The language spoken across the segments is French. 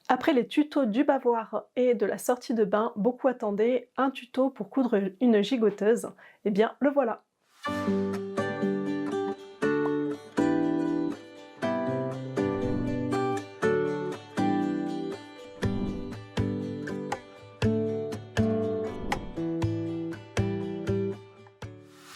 Après les tutos du bavoir et de la sortie de bain, beaucoup attendaient un tuto pour coudre une gigoteuse. Eh bien, le voilà!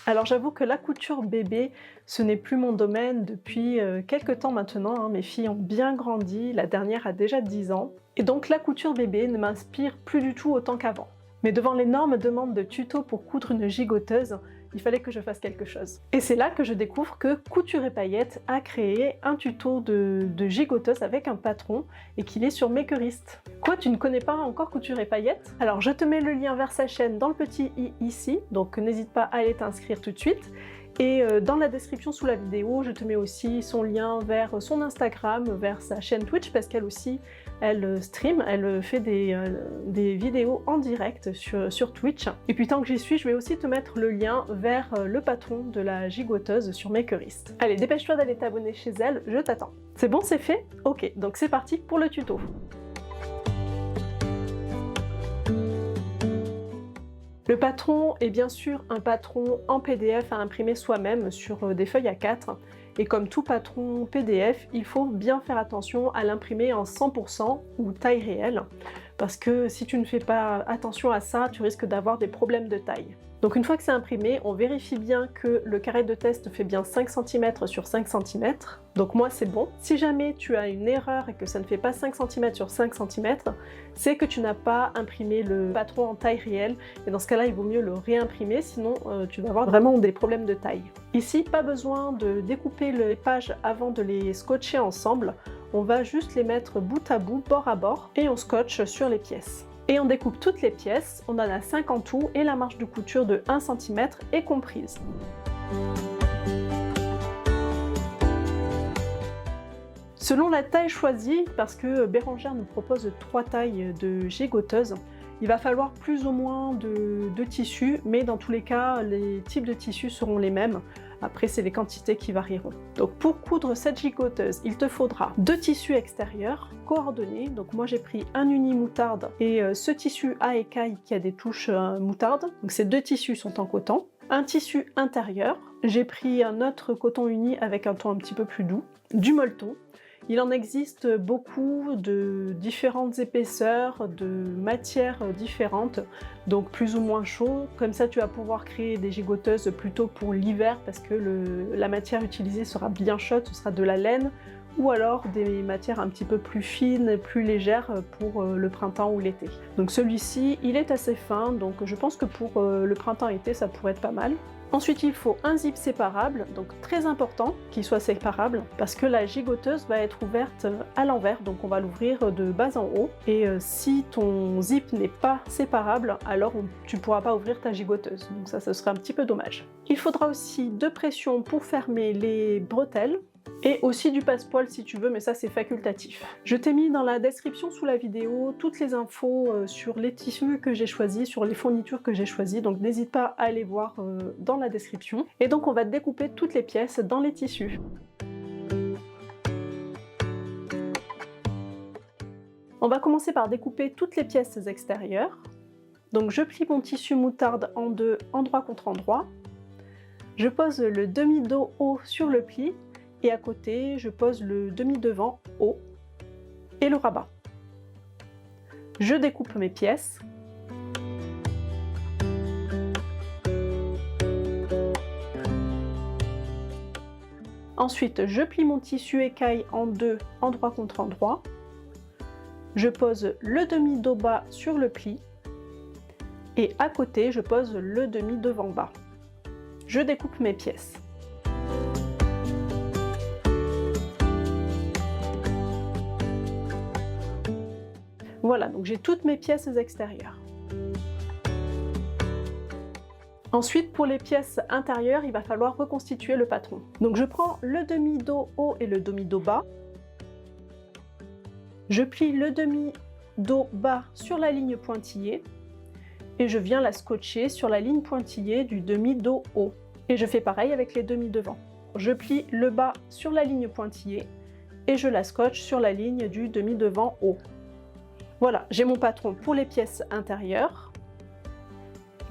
Alors j'avoue que la couture bébé, ce n'est plus mon domaine depuis quelque temps maintenant, hein. Mes filles ont bien grandi, la dernière a déjà 10 ans. Et donc la couture bébé ne m'inspire plus du tout autant qu'avant. Mais devant l'énorme demande de tutos pour coudre une gigoteuse, il fallait que je fasse quelque chose. Et c'est là que je découvre que Couture et Paillettes a créé un tuto de gigoteuse avec un patron et qu'il est sur Makerist. Quoi, tu ne connais pas encore Couture et Paillettes? Alors je te mets le lien vers sa chaîne dans le petit i ici, donc n'hésite pas à aller t'inscrire tout de suite. Et dans la description sous la vidéo, je te mets aussi son lien vers son Instagram, vers sa chaîne Twitch, parce qu'elle aussi, elle stream, elle fait des vidéos en direct sur Twitch. Et puis tant que j'y suis, je vais aussi te mettre le lien vers le patron de la gigoteuse sur Makerist. Allez, dépêche-toi d'aller t'abonner chez elle, je t'attends. C'est bon, c'est fait? Ok, donc c'est parti pour le tuto. Le patron est bien sûr un patron en PDF à imprimer soi-même sur des feuilles A4. Et comme tout patron PDF, il faut bien faire attention à l'imprimer en 100% ou taille réelle. Parce que si tu ne fais pas attention à ça, tu risques d'avoir des problèmes de taille. Donc une fois que c'est imprimé, on vérifie bien que le carré de test fait bien 5 cm sur 5 cm. Donc moi c'est bon. Si jamais tu as une erreur et que ça ne fait pas 5 cm sur 5 cm, c'est que tu n'as pas imprimé le patron en taille réelle. Et dans ce cas-là, il vaut mieux le réimprimer, sinon tu vas avoir vraiment des problèmes de taille. Ici, pas besoin de découper les pages avant de les scotcher ensemble. On va juste les mettre bout à bout, bord à bord, et on scotche sur les pièces. Et on découpe toutes les pièces, on en a 5 en tout, et la marge de couture de 1 cm est comprise. Selon la taille choisie, parce que Bérengère nous propose 3 tailles de gigoteuse, il va falloir plus ou moins de tissus, mais dans tous les cas, les types de tissus seront les mêmes. Après, c'est les quantités qui varieront. Donc pour coudre cette gigoteuse, il te faudra 2 tissus extérieurs coordonnés. Donc moi j'ai pris un uni moutarde et ce tissu à écaille qui a des touches moutarde. Donc ces 2 tissus sont en coton. Un tissu intérieur, j'ai pris un autre coton uni avec un ton un petit peu plus doux, du molleton. Il en existe beaucoup de différentes épaisseurs, de matières différentes, donc plus ou moins chaud. Comme ça, tu vas pouvoir créer des gigoteuses plutôt pour l'hiver parce que la matière utilisée sera bien chaude, ce sera de la laine, ou alors des matières un petit peu plus fines, plus légères pour le printemps ou l'été. Donc celui-ci, il est assez fin, donc je pense que pour le printemps-été, ça pourrait être pas mal. Ensuite, il faut un zip séparable, donc très important qu'il soit séparable, parce que la gigoteuse va être ouverte à l'envers, donc on va l'ouvrir de bas en haut. Et si ton zip n'est pas séparable, alors tu ne pourras pas ouvrir ta gigoteuse, donc ça, ce serait un petit peu dommage. Il faudra aussi 2 pressions pour fermer les bretelles, et aussi du passepoil si tu veux, mais ça c'est facultatif. Je t'ai mis dans la description sous la vidéo toutes les infos sur les tissus que j'ai choisis, sur les fournitures que j'ai choisies, donc n'hésite pas à aller voir dans la description. Et donc on va découper toutes les pièces dans les tissus. On va commencer par découper toutes les pièces extérieures. Donc je plie mon tissu moutarde en deux, endroit contre endroit. Je pose le demi-dos haut sur le pli. Et à côté, je pose le demi-devant haut et le rabat. Je découpe mes pièces. Ensuite, je plie mon tissu écaille en deux, endroit contre endroit. Je pose le demi-dos bas sur le pli. Et à côté, je pose le demi-devant bas. Je découpe mes pièces. Voilà, donc j'ai toutes mes pièces extérieures. Ensuite, pour les pièces intérieures, il va falloir reconstituer le patron. Donc je prends le demi-dos haut et le demi-dos bas. Je plie le demi-dos bas sur la ligne pointillée et je viens la scotcher sur la ligne pointillée du demi-dos haut. Et je fais pareil avec les demi-devants. Je plie le bas sur la ligne pointillée et je la scotche sur la ligne du demi-devant haut. Voilà, j'ai mon patron pour les pièces intérieures.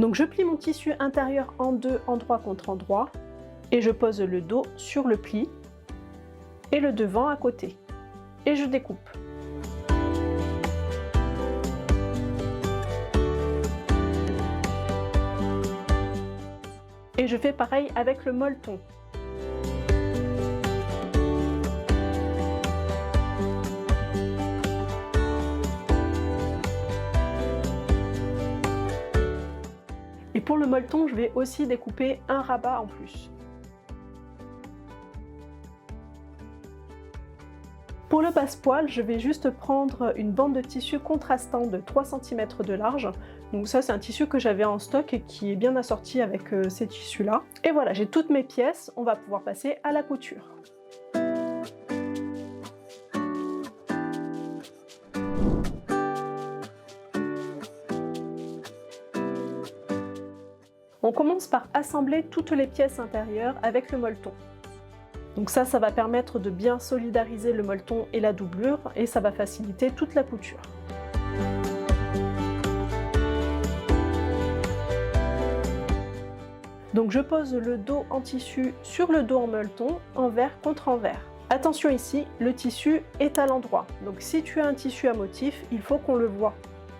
Donc je plie mon tissu intérieur en deux, endroit contre endroit, et je pose le dos sur le pli et le devant à côté. Et je découpe. Et je fais pareil avec le molleton. Et pour le molleton, je vais aussi découper un rabat en plus. Pour le passepoil, je vais juste prendre une bande de tissu contrastant de 3 cm de large. Donc ça, c'est un tissu que j'avais en stock et qui est bien assorti avec ces tissus-là. Et voilà, j'ai toutes mes pièces, on va pouvoir passer à la couture. On commence par assembler toutes les pièces intérieures avec le molleton. Donc ça va permettre de bien solidariser le molleton et la doublure et ça va faciliter toute la couture. Donc je pose le dos en tissu sur le dos en molleton, envers contre envers. Attention ici, le tissu est à l'endroit. Donc si tu as un tissu à motif, il faut qu'on le voit.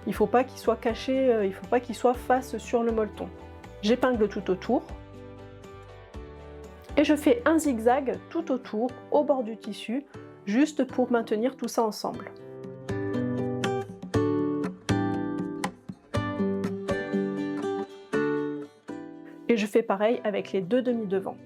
Il ne faut pas qu'il soit caché, il ne faut pas qu'il soit face sur le molleton. J'épingle tout autour. Et je fais un zigzag tout autour, au bord du tissu, juste pour maintenir tout ça ensemble. Et je fais pareil avec les deux demi-devants.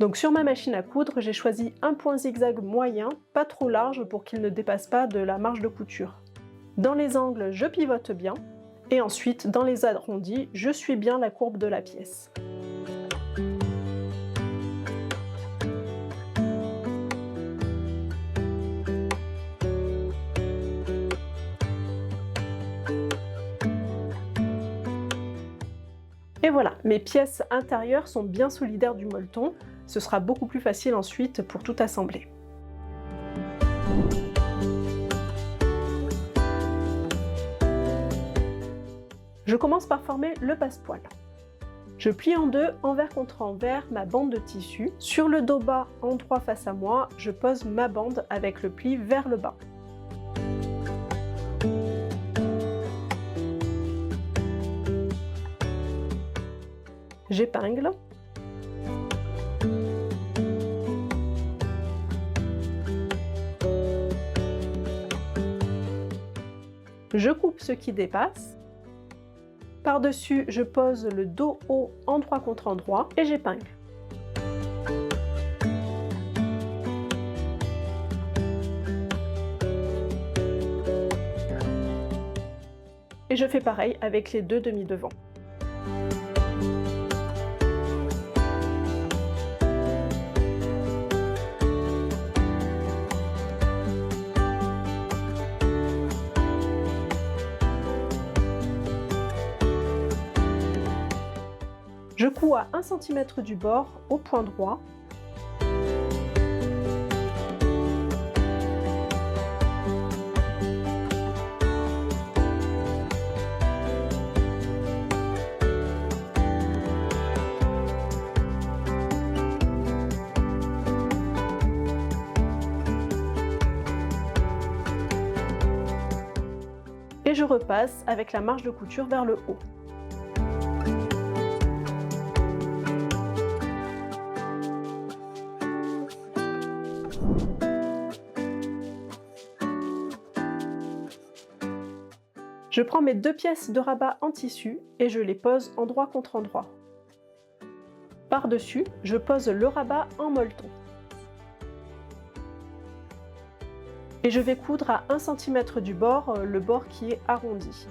Donc sur ma machine à coudre, j'ai choisi un point zigzag moyen, pas trop large pour qu'il ne dépasse pas de la marge de couture. Dans les angles, je pivote bien, et ensuite dans les arrondis, je suis bien la courbe de la pièce. Et voilà, mes pièces intérieures sont bien solidaires du molleton. Ce sera beaucoup plus facile ensuite pour tout assembler. Je commence par former le passepoil. Je plie en deux, envers contre envers, ma bande de tissu. Sur le dos bas, endroit face à moi, je pose ma bande avec le pli vers le bas. J'épingle. Je coupe ce qui dépasse. Par-dessus, je pose le dos haut endroit contre endroit et j'épingle. Et je fais pareil avec les deux demi-devants. Je couds à 1 cm du bord au point droit. Et je repasse avec la marge de couture vers le haut. Je prends mes deux pièces de rabat en tissu et je les pose endroit contre endroit. Par-dessus, je pose le rabat en molleton. Et je vais coudre à 1 cm du bord, le bord qui est arrondi.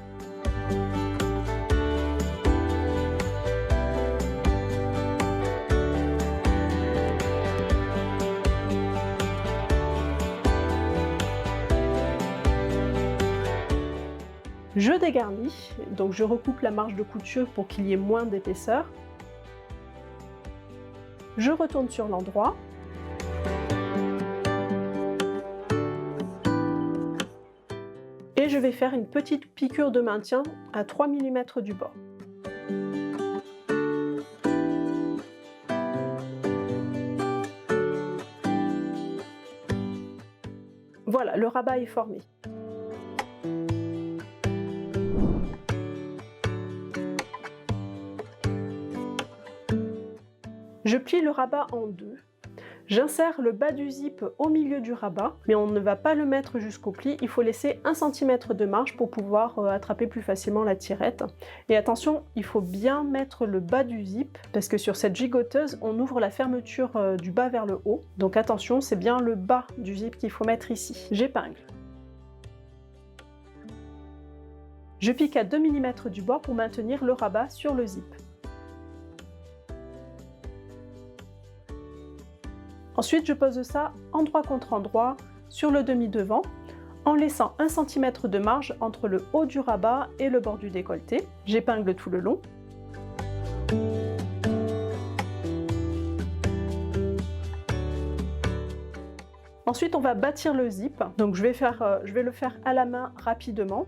Je dégarnis, donc je recoupe la marge de couture pour qu'il y ait moins d'épaisseur. Je retourne sur l'endroit. Et je vais faire une petite piqûre de maintien à 3 mm du bord. Voilà, le rabat est formé. Je plie le rabat en deux. J'insère le bas du zip au milieu du rabat, mais on ne va pas le mettre jusqu'au pli, il faut laisser 1 cm de marge pour pouvoir attraper plus facilement la tirette. Et attention, il faut bien mettre le bas du zip, parce que sur cette gigoteuse, on ouvre la fermeture du bas vers le haut. Donc attention, c'est bien le bas du zip qu'il faut mettre ici. J'épingle. Je pique à 2 mm du bord pour maintenir le rabat sur le zip. Ensuite, je pose ça endroit contre endroit sur le demi-devant en laissant 1 cm de marge entre le haut du rabat et le bord du décolleté. J'épingle tout le long. Ensuite, on va bâtir le zip. Donc, je vais le faire à la main rapidement.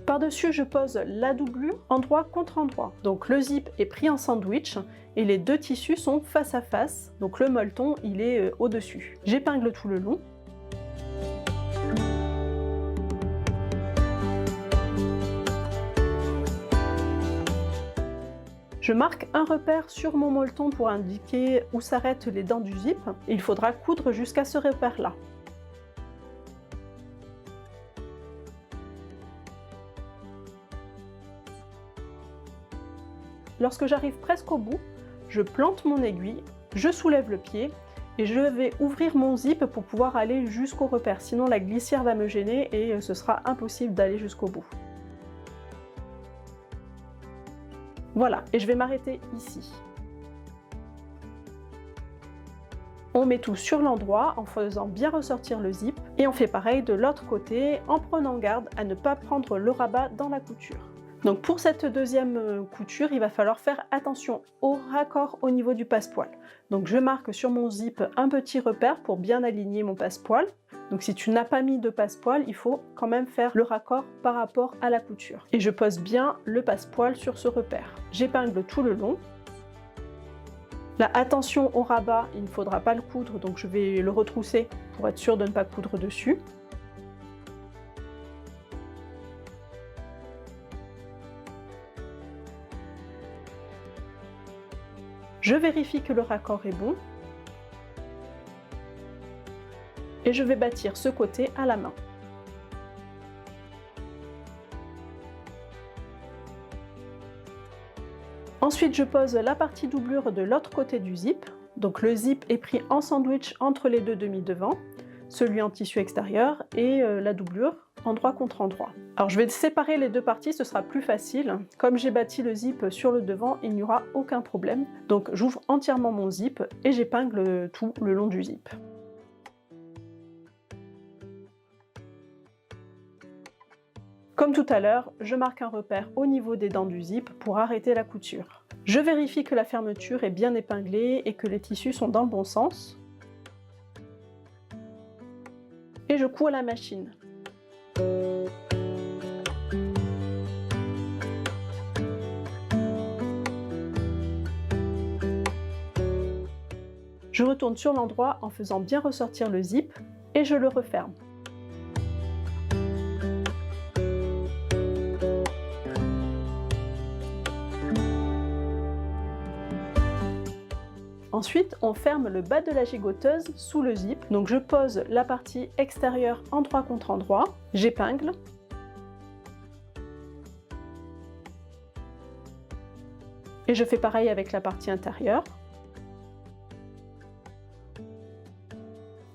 Par-dessus, je pose la doublure endroit contre endroit. Donc le zip est pris en sandwich et les deux tissus sont face à face. Donc le molleton, il est au-dessus. J'épingle tout le long. Je marque un repère sur mon molleton pour indiquer où s'arrêtent les dents du zip. Il faudra coudre jusqu'à ce repère-là. Lorsque j'arrive presque au bout, je plante mon aiguille, je soulève le pied et je vais ouvrir mon zip pour pouvoir aller jusqu'au repère. Sinon la glissière va me gêner et ce sera impossible d'aller jusqu'au bout. Voilà, et je vais m'arrêter ici. On met tout sur l'endroit en faisant bien ressortir le zip et on fait pareil de l'autre côté en prenant garde à ne pas prendre le rabat dans la couture. Donc pour cette deuxième couture, il va falloir faire attention au raccord au niveau du passepoil. Donc je marque sur mon zip un petit repère pour bien aligner mon passepoil. Donc si tu n'as pas mis de passepoil, il faut quand même faire le raccord par rapport à la couture. Et je pose bien le passepoil sur ce repère. J'épingle tout le long. Là, attention au rabat, il ne faudra pas le coudre, donc je vais le retrousser pour être sûr de ne pas coudre dessus. Je vérifie que le raccord est bon et je vais bâtir ce côté à la main. Ensuite, je pose la partie doublure de l'autre côté du zip. Donc le zip est pris en sandwich entre les deux demi-devants, celui en tissu extérieur et la doublure endroit contre endroit. Alors je vais séparer les deux parties, ce sera plus facile. Comme j'ai bâti le zip sur le devant, il n'y aura aucun problème. Donc j'ouvre entièrement mon zip et j'épingle tout le long du zip. Comme tout à l'heure, je marque un repère au niveau des dents du zip pour arrêter la couture. Je vérifie que la fermeture est bien épinglée et que les tissus sont dans le bon sens. Et je couds à la machine. Je retourne sur l'endroit en faisant bien ressortir le zip et je le referme. Ensuite, on ferme le bas de la gigoteuse sous le zip. Donc je pose la partie extérieure endroit contre endroit, j'épingle. Et je fais pareil avec la partie intérieure.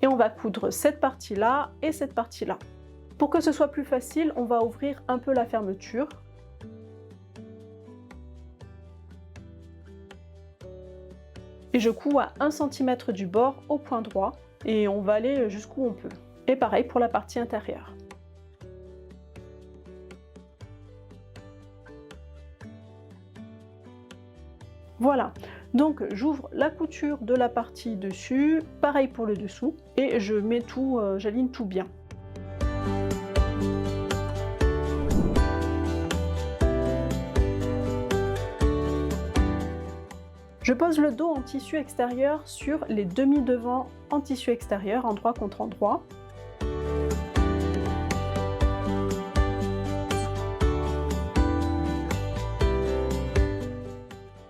Et on va coudre cette partie-là et cette partie-là. Pour que ce soit plus facile, on va ouvrir un peu la fermeture. Et je couds à 1 cm du bord au point droit et on va aller jusqu'où on peut. Et pareil pour la partie intérieure. Voilà, donc j'ouvre la couture de la partie dessus, pareil pour le dessous, et je mets tout, j'aligne tout bien. Je pose le dos en tissu extérieur sur les demi-devants en tissu extérieur, endroit contre endroit.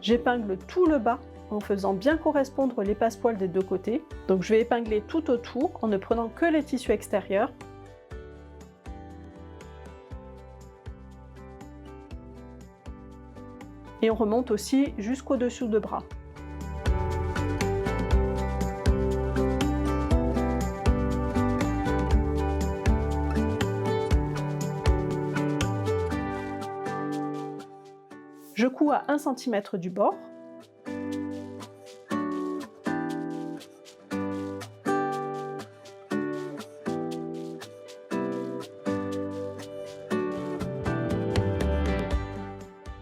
J'épingle tout le bas en faisant bien correspondre les passepoils des deux côtés. Donc je vais épingler tout autour en ne prenant que les tissus extérieurs. Et on remonte aussi jusqu'au dessous de bras. Je couds à 1 cm du bord.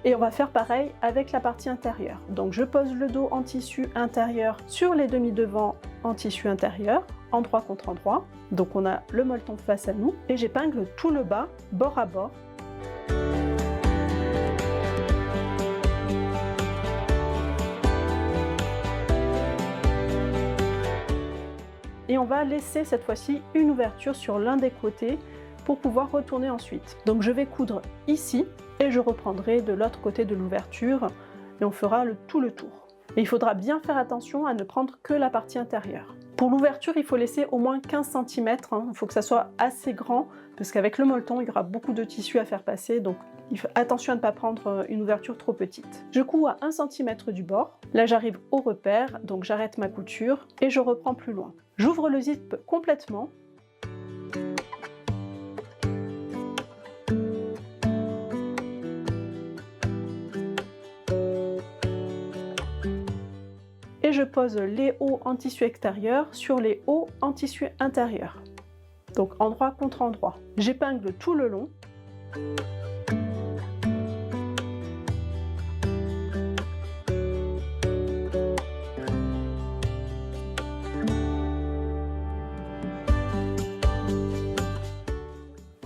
Et on va faire pareil avec la partie intérieure. Donc je pose le dos en tissu intérieur sur les demi-devants en tissu intérieur, endroit contre endroit. Donc on a le molleton face à nous et j'épingle tout le bas, bord à bord. Et on va laisser cette fois-ci une ouverture sur l'un des côtés pour pouvoir retourner ensuite. Donc je vais coudre ici et je reprendrai de l'autre côté de l'ouverture et on fera tout le tour. Et il faudra bien faire attention à ne prendre que la partie intérieure. Pour l'ouverture, il faut laisser au moins 15 cm, il faut que ça soit assez grand parce qu'avec le molleton, il y aura beaucoup de tissu à faire passer, donc attention à ne pas prendre une ouverture trop petite. Je couds à 1 cm du bord, là j'arrive au repère, donc j'arrête ma couture et je reprends plus loin. J'ouvre le zip complètement. Et je pose les hauts en tissu extérieur sur les hauts en tissu intérieur. Donc endroit contre endroit. J'épingle tout le long.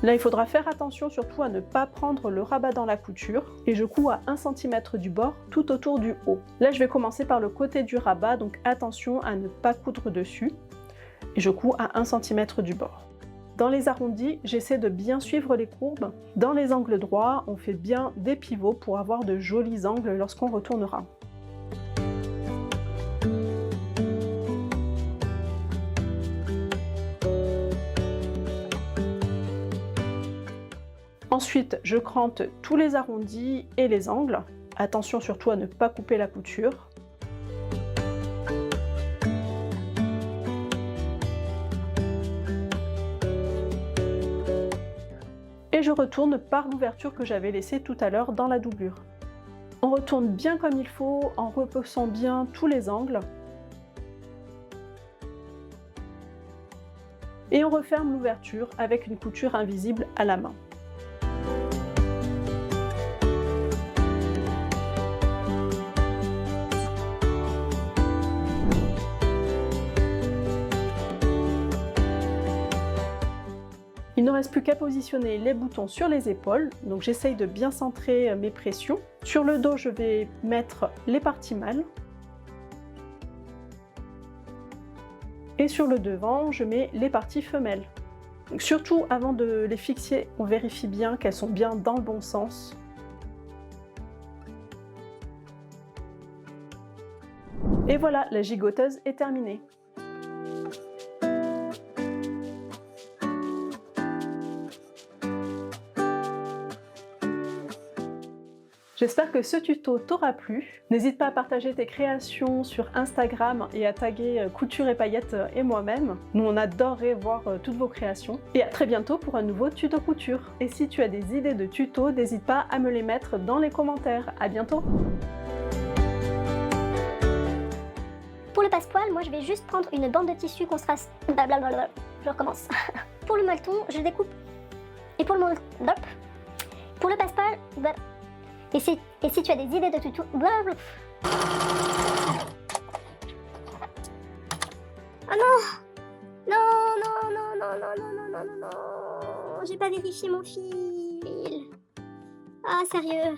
Là, il faudra faire attention surtout à ne pas prendre le rabat dans la couture et je couds à 1 cm du bord tout autour du haut. Là, je vais commencer par le côté du rabat, donc attention à ne pas coudre dessus. Et je couds à 1 cm du bord. Dans les arrondis, j'essaie de bien suivre les courbes. Dans les angles droits, on fait bien des pivots pour avoir de jolis angles lorsqu'on retournera. Ensuite, je crante tous les arrondis et les angles. Attention surtout à ne pas couper la couture. Et je retourne par l'ouverture que j'avais laissée tout à l'heure dans la doublure. On retourne bien comme il faut en repoussant bien tous les angles. Et on referme l'ouverture avec une couture invisible à la main. Il ne reste plus qu'à positionner les boutons sur les épaules, donc j'essaye de bien centrer mes pressions. Sur le dos, je vais mettre les parties mâles. Et sur le devant, je mets les parties femelles. Donc surtout, avant de les fixer, on vérifie bien qu'elles sont bien dans le bon sens. Et voilà, la gigoteuse est terminée. J'espère que ce tuto t'aura plu. N'hésite pas à partager tes créations sur Instagram et à taguer Couture et Paillettes et moi-même. Nous, on adorerait voir toutes vos créations. Et à très bientôt pour un nouveau tuto couture. Et si tu as des idées de tutos, n'hésite pas à me les mettre dans les commentaires. À bientôt! Pour le passepoil, moi je vais juste prendre une bande de tissu qu'on sera... Blablabla. Je recommence. Pour le molleton, je découpe. Et pour le molleton... Pour le passepoil... Et si tu as des idées de tuto... Blablabla. Oh non! Non, non, non, non, non, non, non, non, non, non. J'ai pas vérifié mon fil. Ah, sérieux.